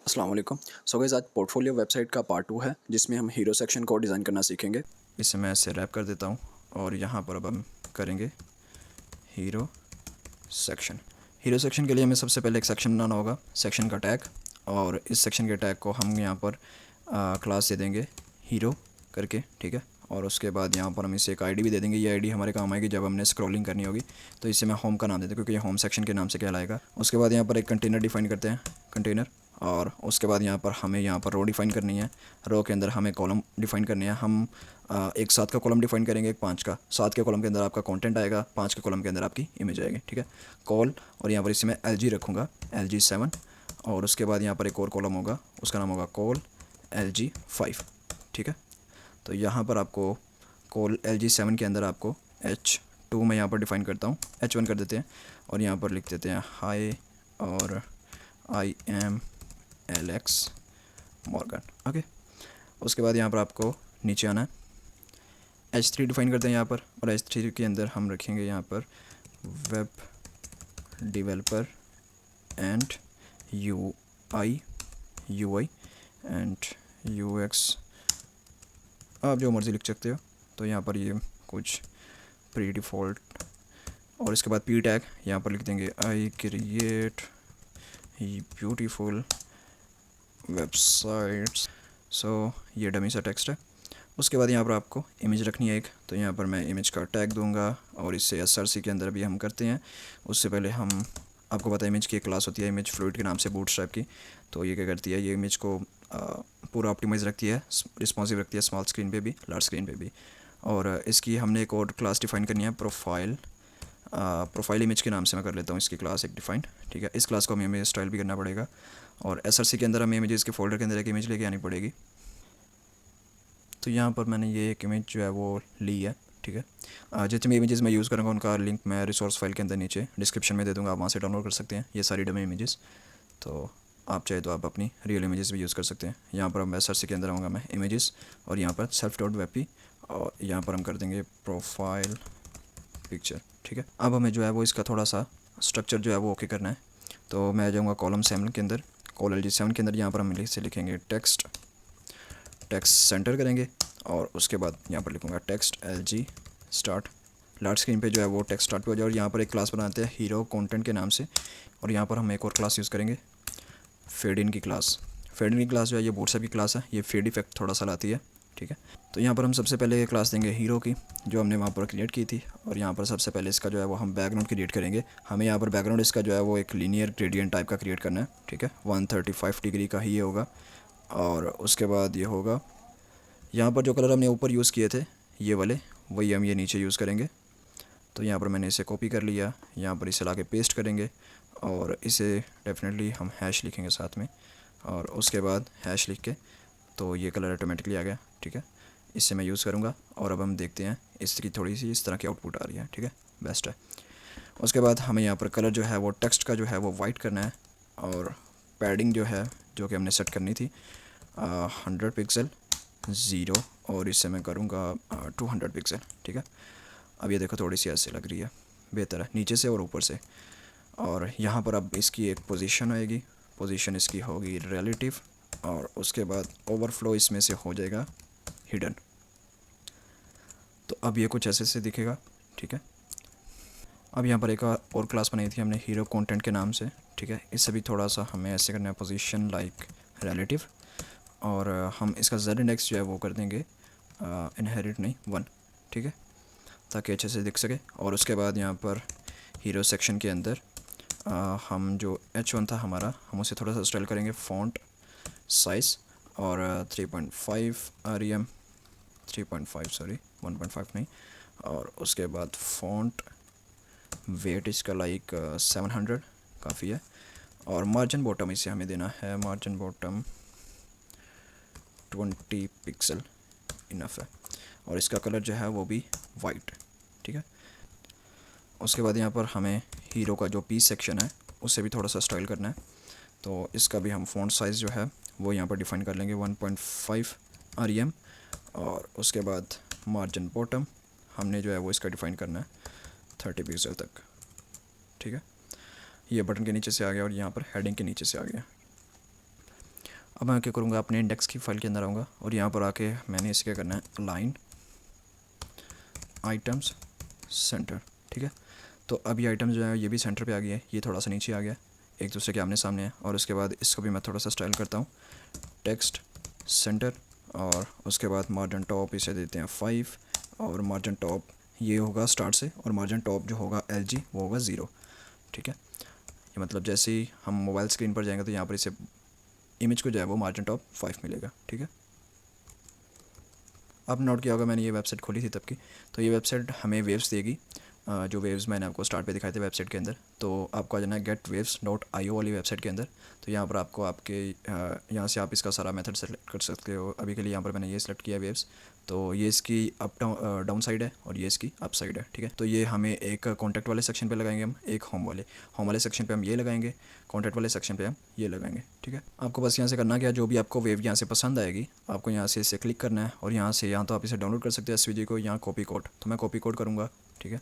अस्सलाम वालेकुम। So guys आज पोर्टफोलियो वेबसाइट का पार्ट 2 है जिसमें हम हीरो सेक्शन को डिज़ाइन करना सीखेंगे। इसे मैं ऐसे रैप कर देता हूँ और यहाँ पर अब हम करेंगे हीरो सेक्शन। हीरो सेक्शन के लिए हमें सबसे पहले एक सेक्शन बनाना होगा, सेक्शन का टैग, और इस सेक्शन के टैग को हम यहाँ पर क्लास दे देंगे हीरो करके, ठीक है। और उसके बाद यहाँ पर हम इसे एक आईडी भी दे देंगे। ये आईडी हमारे काम आएगी जब हमने स्क्रॉलिंग करनी होगी, तो इसे मैं होम का नाम देता हूँ क्योंकि ये होम सेक्शन के नाम से कहलाएगा। उसके बाद यहाँ पर एक कंटेनर डिफाइन करते हैं, कंटेनर। और उसके बाद यहाँ पर हमें यहाँ पर रो डिफ़ाइन करनी है। रो के अंदर हमें कॉलम डिफ़ाइन करनी है। हम एक 7 का कॉलम डिफ़ाइन करेंगे, एक 5 का। 7 के कॉलम के अंदर आपका कंटेंट आएगा, 5 के कॉलम के अंदर आपकी इमेज आएगी, ठीक है। कॉल, और यहाँ पर इसे मैं LG रखूँगा, LG7। और उसके बाद यहाँ पर एक और कॉलम होगा, उसका नाम होगा कॉल LG5, ठीक है। तो यहाँ पर आपको कॉल LG7 के अंदर आपको H2 में यहाँ पर डिफ़ाइन करता हूँ, H1 कर देते हैं और यहाँ पर लिख देते हैं हाय और I am Alex Morgan, okay. उसके बाद यहाँ पर आपको नीचे आना है, H3 डिफ़ाइन करते हैं यहाँ पर, और H3 के अंदर हम रखेंगे यहाँ पर web developer and UI and UX, आप जो मर्ज़ी लिख सकते हो। तो यहाँ पर ये कुछ प्री डिफ़ॉल्ट, और इसके बाद P टैग यहाँ पर लिख देंगे आई क्रिएट ब्यूटीफुल वेबसाइट्स। सो ये डमी सा टेक्स्ट है। उसके बाद यहाँ पर आपको इमेज रखनी है एक, तो यहाँ पर मैं इमेज का टैग दूंगा और इसे SRC के अंदर भी हम करते हैं। उससे पहले हम, आपको पता है इमेज की एक क्लास होती है इमेज फ्लूइड के नाम से, बूटस्ट्रैप की। तो ये क्या करती है, ये इमेज को पूरा ऑप्टिमाइज़ रखती है, रिस्पॉन्सिव रखती है, स्मॉल स्क्रीन पे भी, लार्ज स्क्रीन पे भी। और इसकी हमने एक और क्लास डिफ़ाइन करनी है, प्रोफाइल इमेज के नाम से मैं कर लेता हूँ इसकी क्लास एक डिफ़ाइंड, ठीक है। इस क्लास को हमें स्टाइल भी करना पड़ेगा, और SRC के अंदर हमें इमेजेस के फोल्डर के अंदर एक इमेज लेके आनी पड़ेगी। तो यहाँ पर मैंने ये एक इमेज जो है वो ली है, ठीक है। जितने इमेजेस मैं यूज़ करूँगा उनका लिंक मैं रिसोर्स फाइल के अंदर नीचे डिस्क्रिप्शन में दे दूँगा, आप वहाँ से डाउनलोड कर सकते हैं ये सारी डमी इमेजेस। तो आप चाहे तो आप अपनी रियल इमेजेस भी यूज़ कर सकते हैं। यहाँ पर मैं SRC के अंदर आऊँगा मैं इमेजेस, और यहाँ पर self.webp, और यहाँ पर हम कर देंगे प्रोफाइल पिक्चर, ठीक है। अब हमें जो है वो इसका थोड़ा सा स्ट्रक्चर जो है वो ओके करना है। तो मैं जाऊँगा कॉलम 7 के अंदर, कॉल LG7 के अंदर, यहाँ पर हम इसे लिखेंगे टेक्स्ट, टेक्स्ट सेंटर करेंगे, और उसके बाद यहाँ पर लिखूँगा text LG start. Large screen पे जो है वो टेक्स्ट स्टार्ट पे हो जाए, और यहाँ पर एक क्लास बनाते हैं हीरो कंटेंट के नाम से, और यहाँ पर हम एक और क्लास यूज़ करेंगे फेड इन की क्लास। फेड इन की क्लास जो है ये बूटस्ट्रैप की क्लास है, ये फेड इफेक्ट थोड़ा सा लाती है, ठीक है। तो यहाँ पर हम सबसे पहले ये क्लास देंगे हीरो की, जो हमने वहाँ पर क्रिएट की थी, और यहाँ पर सबसे पहले इसका जो है वो हम बैकग्राउंड क्रिएट करेंगे। हमें यहाँ पर बैकग्राउंड इसका जो है वो एक लीनियर ग्रेडियंट टाइप का क्रिएट करना है, ठीक है। 135 डिग्री का ही ये होगा। और उसके बाद ये होगा, यहाँ पर जो कलर हमने ऊपर यूज़ किए थे ये वाले, वही हम ये नीचे यूज़ करेंगे। तो यहाँ पर मैंने इसे कॉपी कर लिया, यहाँ पर इसे लाके पेस्ट करेंगे, और इसे डेफिनेटली हम हैश लिखेंगे साथ में, और उसके बाद हैश लिख के, तो ये कलर ऑटोमेटिकली आ गया, ठीक है। इससे मैं यूज़ करूँगा, और अब हम देखते हैं इसकी थोड़ी सी इस तरह की आउटपुट आ रही है, ठीक है, बेस्ट है। उसके बाद हमें यहाँ पर कलर जो है वो टेक्स्ट का जो है वो वाइट करना है, और पैडिंग जो है जो कि हमने सेट करनी थी 100 पिक्सल 0, और इससे मैं करूँगा 200 पिक्सल, ठीक है। अब ये देखो थोड़ी सी ऐसे लग रही है, बेहतर है नीचे से और ऊपर से। और यहाँ पर अब इसकी एक पोजीशन आएगी, पोजीशन इसकी होगी रिलेटिव, और उसके बाद ओवरफ्लो इसमें से हो जाएगा हिडन। तो अब ये कुछ ऐसे से दिखेगा, ठीक है। अब यहाँ पर एक और क्लास बनाई थी हमने हीरो कंटेंट के नाम से, ठीक है। इससे भी थोड़ा सा हमें ऐसे करना है, पोजीशन लाइक रिलेटिव, और हम इसका Z इंडेक्स जो है वो कर देंगे इनहेरिट नहीं 1, ठीक है, ताकि अच्छे से दिख सके। और उसके बाद यहाँ पर हीरो सेक्शन के अंदर हम जो H1 था हमारा, हम उसे थोड़ा सा स्टाइल करेंगे, फ़ॉन्ट साइज़, और 3.5 REM, 3.5 सॉरी 1.5 नहीं। और उसके बाद फ़ॉन्ट वेट इसका लाइक 700 काफ़ी है। और मार्जिन बॉटम इसे हमें देना है, मार्जिन बॉटम 20 पिक्सल इनफ है, और इसका कलर जो है वो भी वाइट, ठीक है। उसके बाद यहाँ पर हमें हीरो का जो पीस सेक्शन है उससे भी थोड़ा सा स्टाइल करना है, तो इसका भी हम फ़ॉन्ट साइज़ जो है वो यहाँ पर डिफ़ाइन कर लेंगे 1.5 REM। और उसके बाद मार्जिन बॉटम हमने जो है वो इसका डिफ़ाइन करना है 30 पिक्सल तक, ठीक है। ये बटन के नीचे से आ गया, और यहाँ पर हेडिंग के नीचे से आ गया। अब मैं क्या करूँगा, अपने इंडेक्स की फाइल के अंदर आऊँगा और यहाँ पर आके मैंने इसे क्या करना है, अलाइन आइटम्स सेंटर, ठीक है। तो अब ये आइटम जो है ये भी सेंटर पे आ गया है, ये थोड़ा सा नीचे आ गया, एक दूसरे के आमने सामने है। और उसके बाद इसको भी मैं थोड़ा सा स्टाइल करता हूँ, टेक्स्ट सेंटर, और उसके बाद मार्जिन टॉप इसे देते हैं 5, और मार्जिन टॉप ये होगा स्टार्ट से, और मार्जिन टॉप जो होगा LG वो होगा 0, ठीक है। ये मतलब जैसे ही हम मोबाइल स्क्रीन पर जाएंगे तो यहाँ पर इसे इमेज को जो है वो मार्जिन टॉप 5 मिलेगा, ठीक है। अब नोट किया होगा मैंने ये वेबसाइट खोली थी तब की, तो ये वेबसाइट हमें वेव्स देगी, जो वेव्स मैंने आपको स्टार्ट पे दिखाए थे वेबसाइट के अंदर। तो आपको आ जाना है getwaves.io वाली वेबसाइट के अंदर। तो यहाँ पर आपको आपके यहाँ से आप इसका सारा मेथड सेलेक्ट कर सकते हो। अभी के लिए यहाँ पर मैंने ये सेलेक्ट किया वेव्स, तो ये इसकी अप डाउन साइड है और ये इसकी अप साइड है, ठीक है। तो ये हमें एक कॉन्टैक्ट वाले सेक्शन पे लगाएंगे हम, एक होम वाले सेक्शन पे हम ये लगाएंगे, कॉन्टैक्ट वाले सेक्शन पे हम ये लगाएंगे, ठीक है। आपको बस यहाँ से करना क्या, जो भी आपको वेव यहाँ से पसंद आएगी आपको यहाँ से इसे क्लिक करना है, और यहाँ से यहाँ तो आप इसे डाउनलोड कर सकते हैं SVG को, यहाँ कॉपी कोड, तो मैं कॉपी कोड करूँगा, ठीक है।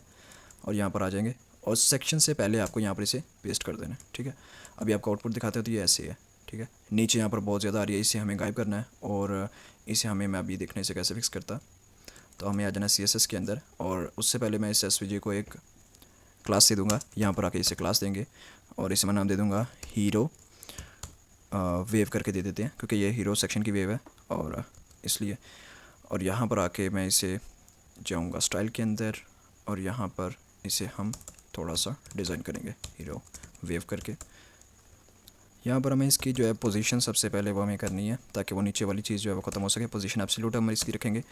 और यहाँ पर आ जाएंगे और सेक्शन से पहले आपको यहाँ पर इसे पेस्ट कर देना है, ठीक है। अभी आपको आउटपुट दिखाते हो तो ये ऐसे है, ठीक है। नीचे यहाँ पर बहुत ज़्यादा आ रही है, इसे हमें गायब करना है, और इसे हमें मैं अभी देखने से कैसे फिक्स करता। तो हमें आ जाना CSS के अंदर, और उससे पहले मैं इस SVG को एक क्लास दे दूँगा। यहाँ पर आके इसे क्लास देंगे और इसे मैं नाम दे दूँगा हीरो वेव करके दे देते हैं, क्योंकि ये हीरो सेक्शन की वेव है और इसलिए। और यहाँ पर आके मैं इसे जाऊँगा स्टाइल के अंदर, और यहाँ पर इसे हम थोड़ा सा डिज़ाइन करेंगे हीरो वेव करके। यहाँ पर हमें इसकी जो है पोजीशन सबसे पहले वो हमें करनी है, ताकि वो नीचे वाली चीज़ जो है वो ख़त्म हो सके। पोजीशन एब्सोल्यूट हम इसकी रखेंगे,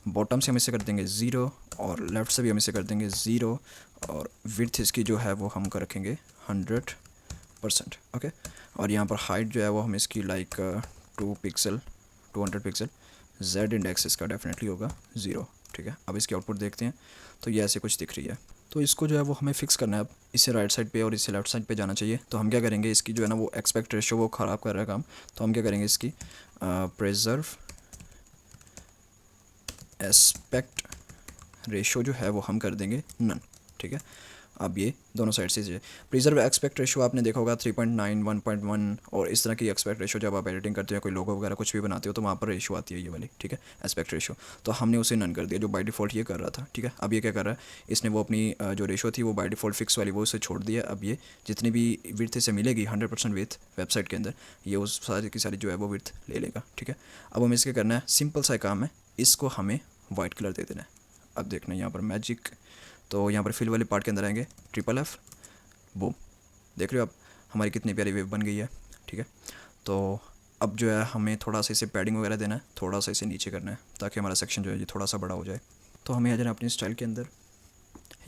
बॉटम से हम इसे कर देंगे 0, और लेफ़्ट से भी हम इसे कर देंगे 0, और विड्थ इसकी जो है वो हम कर रखेंगे 100%, ओके। और यहाँ पर हाइट जो है वो हम इसकी लाइक 200 पिक्सल, Z इंडेक्स इसका डेफिनेटली होगा 0, ठीक है। अब इसकी आउटपुट देखते हैं, तो ये ऐसे कुछ दिख रही है। तो इसको जो है वो हमें फ़िक्स करना है। अब इसे राइट साइड पे और इसे लेफ्ट साइड पे जाना चाहिए। तो हम क्या करेंगे, इसकी जो है ना वो एस्पेक्ट रेशियो वो ख़राब कर रहा है काम, तो हम क्या करेंगे, इसकी प्रिजर्व एस्पेक्ट रेशियो जो है वो हम कर देंगे नन, ठीक है। अब ये दोनों साइड से प्रिजर्व एक्सपेक्ट रेशियो आपने देखा होगा 3.9, 1.1 और इस तरह की एक्सपेक्ट रेशियो जब आप एडिटिंग करते हो, कोई लोगो वगैरह कुछ भी बनाते हो, तो वहाँ पर रेशियो आती है ये वाली, ठीक है, एस्पेक्ट रेशियो। तो हमने उसे नन कर दिया, जो बाय डिफ़ॉल्ट ये कर रहा था, ठीक है। अब ये क्या कर रहा है, इसने वो अपनी जो रेशियो थी वो बाय डिफ़ॉल्ट फिक्स वाली वो उसे छोड़ दिया। अब ये जितनी भी विड्थ से मिलेगी 100% विड्थ वेबसाइट के अंदर, ये उस सारी की सारी जो है वो विड्थ ले लेगा, ठीक है। अब हमें इसके करना है, सिंपल सा काम है, इसको हमें वाइट कलर दे देना है। अब देखना यहाँ पर मैजिक, तो यहाँ पर फिल वाले पार्ट के अंदर आएंगे, FFF बूम, देख रहे हो आप हमारी कितनी प्यारी वेव बन गई है, ठीक है। तो अब जो है हमें थोड़ा सा इसे पैडिंग वगैरह देना है, थोड़ा सा इसे नीचे करना है, ताकि हमारा सेक्शन जो है ये थोड़ा सा बड़ा हो जाए। तो हमें आ जाना अपनी स्टाइल के अंदर,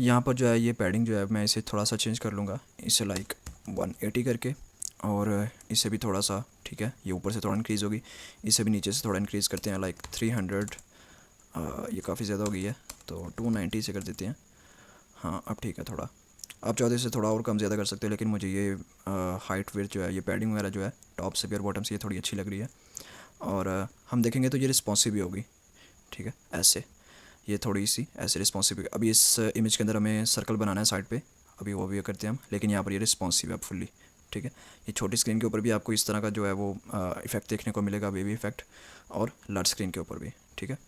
यहाँ पर जो है ये पैडिंग जो है मैं इसे थोड़ा सा चेंज कर लूँगा, इसे लाइक 180 करके, और इसे भी थोड़ा सा, ठीक है, ये ऊपर से थोड़ा इंक्रीज़ होगी, इसे भी नीचे से थोड़ा इंक्रीज़ करते हैं, लाइक 300, ये काफ़ी ज़्यादा हो गई है, तो 290 से कर देते हैं। हाँ अब ठीक है, थोड़ा आप चाहते से थोड़ा और कम ज़्यादा कर सकते हो, लेकिन मुझे ये हाइट वेट जो है, ये पैडिंग वगैरह जो है टॉप से भी और बॉटम से ये थोड़ी अच्छी लग रही है। और हम देखेंगे तो ये रिस्पॉन्सिव भी होगी, ठीक है, ऐसे ये थोड़ी सी ऐसे रिस्पॉन्सिव। अभी इस इमेज के अंदर हमें सर्कल बनाना है साइड पे, अभी वो भी करते हैं हम, लेकिन यहाँ पर ये रिस्पॉन्सिव है फुल्ली, ठीक है। ये छोटी स्क्रीन के ऊपर भी आपको इस तरह का जो है वो इफेक्ट देखने को मिलेगा, बेबी इफेक्ट, और लार्ज स्क्रीन के ऊपर भी, ठीक है।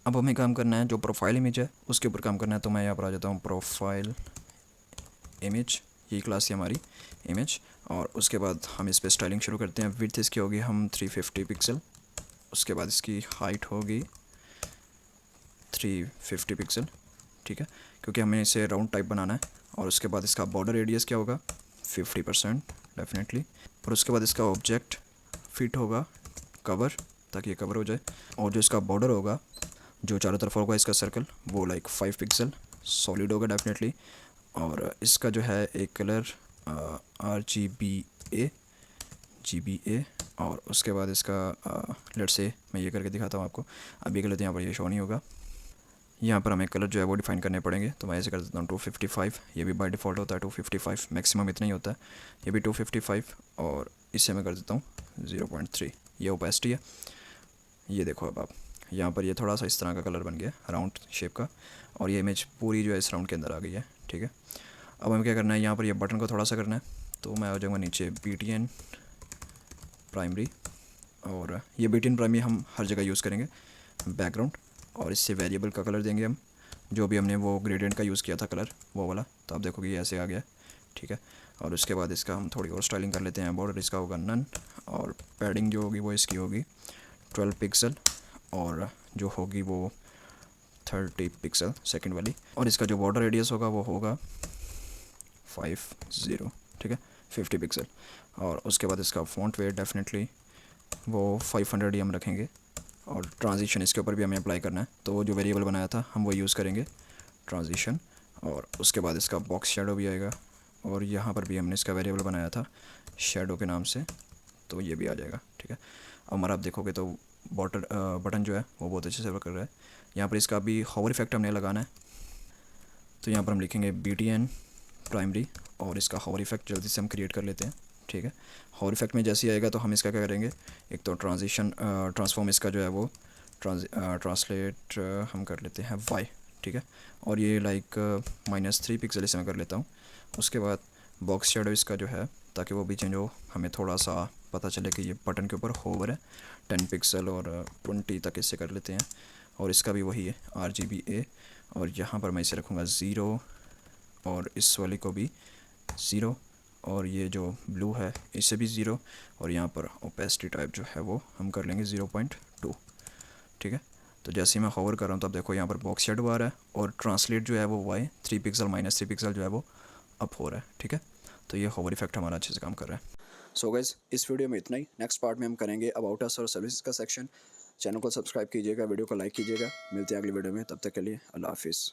अब हमें काम करना है जो प्रोफाइल इमेज है उसके ऊपर काम करना है। तो मैं यहाँ पर आ जाता हूँ, प्रोफाइल इमेज, यही क्लास है हमारी इमेज, और उसके बाद हम इस पर स्टाइलिंग शुरू करते हैं। विड्थ इसकी होगी हम 350 पिक्सल, उसके बाद इसकी हाइट होगी 350 पिक्सल, ठीक है, क्योंकि हमें इसे राउंड टाइप बनाना है। और उसके बाद इसका बॉर्डर रेडियस क्या होगा, 50% डेफिनेटली। और उसके बाद इसका ऑब्जेक्ट फिट होगा कवर, ताकि ये कवर हो जाए। और जो इसका बॉर्डर होगा जो चारों तरफ होगा इसका सर्कल, वो लाइक 5 पिक्सल सॉलिड होगा डेफिनेटली। और इसका जो है एक कलर RGBA, और उसके बाद इसका लेट से मैं ये करके दिखाता हूँ आपको। अब ये कलर यहाँ पर ये शो नहीं होगा, यहाँ पर हमें कलर जो है वो डिफाइन करने पड़ेंगे। तो मैं ऐसे कर देता हूँ 255, ये भी बाय डिफ़ॉल्ट होता है 255, मैक्सिमम इतना ही होता है, ये भी 255। और इसे मैं कर देता हूँ 0.3, ये ओपेसिटी है। ये देखो अब आप यहाँ पर ये थोड़ा सा इस तरह का कलर बन गया राउंड शेप का, और ये इमेज पूरी जो है इस राउंड के अंदर आ गई है, ठीक है। अब हमें क्या करना है, यहाँ पर ये बटन को थोड़ा सा करना है। तो मैं आ जाऊँगा नीचे BTN प्राइमरी, और ये बिल्ट इन प्राइमरी हम हर जगह यूज़ करेंगे, बैकग्राउंड, और इससे वेरिएबल का कलर देंगे हम, जो भी हमने वो ग्रेडियंट का यूज़ किया था कलर वो वाला, तो आप देखोगे ये ऐसे आ गया, ठीक है। और उसके बाद इसका हम थोड़ी और स्टाइलिंग कर लेते हैं। बॉर्डर इसका होगा नन, और पैडिंग जो होगी वो इसकी होगी 12 पिक्सल, और जो होगी वो 30 पिक्सल सेकंड वाली, और इसका जो बॉर्डर रेडियस होगा वो होगा 50, ठीक है, 50 पिक्सल। और उसके बाद इसका फ़ॉन्ट वेट डेफिनेटली वो 500 ही हम रखेंगे, और ट्रांजिशन इसके ऊपर भी हमें अप्लाई करना है, तो जो वेरिएबल बनाया था हम वो यूज़ करेंगे ट्रांजिशन। और उसके बाद इसका बॉक्स शेडो भी आएगा, और यहाँ पर भी हमने इसका वेरिएबल बनाया था शेडो के नाम से, तो ये भी आ जाएगा, ठीक है। अब हमारा आप देखोगे तो बटन जो है वो बहुत अच्छे से वर्क कर रहा है। यहाँ पर इसका भी हॉवर इफेक्ट हमने लगाना है, तो यहाँ पर हम लिखेंगे BTN प्राइमरी, और इसका हॉवर इफेक्ट जल्दी से हम क्रिएट कर लेते हैं, ठीक है। हॉवर इफेक्ट में जैसे ही आएगा तो हम इसका क्या करेंगे, एक तो ट्रांसफॉर्म इसका जो है वो ट्रांसलेट हम कर लेते हैं Y, ठीक है, और ये लाइक -3 पिक्सल इसे मैं कर लेता हूँ। उसके बाद बॉक्स शेडो इसका जो है, ताकि वो भी चेंज हो, हमें थोड़ा सा पता चले कि ये बटन के ऊपर होवर है, 10 पिक्सल और 20 तक इससे कर लेते हैं। और इसका भी वही है RGBA, और यहाँ पर मैं इसे रखूँगा 0, और इस वाले को भी 0, और ये जो ब्लू है इसे भी 0, और यहाँ पर ओपेसिटी टाइप जो है वो हम कर लेंगे 0.2, ठीक है। तो जैसे ही मैं होवर कर रहा हूँ तो अब देखो यहाँ पर बॉक्स शेडो आ रहा है, और ट्रांसलेट जो है वो Y 3 पिक्सल -3 पिक्सल जो है वो अप हो रहा है, ठीक है। तो ये होवर इफेक्ट हमारा अच्छे से काम कर रहा है। सो गाइस, इस वीडियो में इतना ही। नेक्स्ट पार्ट में हम करेंगे अबाउट अस और सर्विसेज का सेक्शन। चैनल को सब्सक्राइब कीजिएगा, वीडियो को लाइक कीजिएगा। मिलते हैं अगली वीडियो में, तब तक के लिए अल्लाह हाफिज़।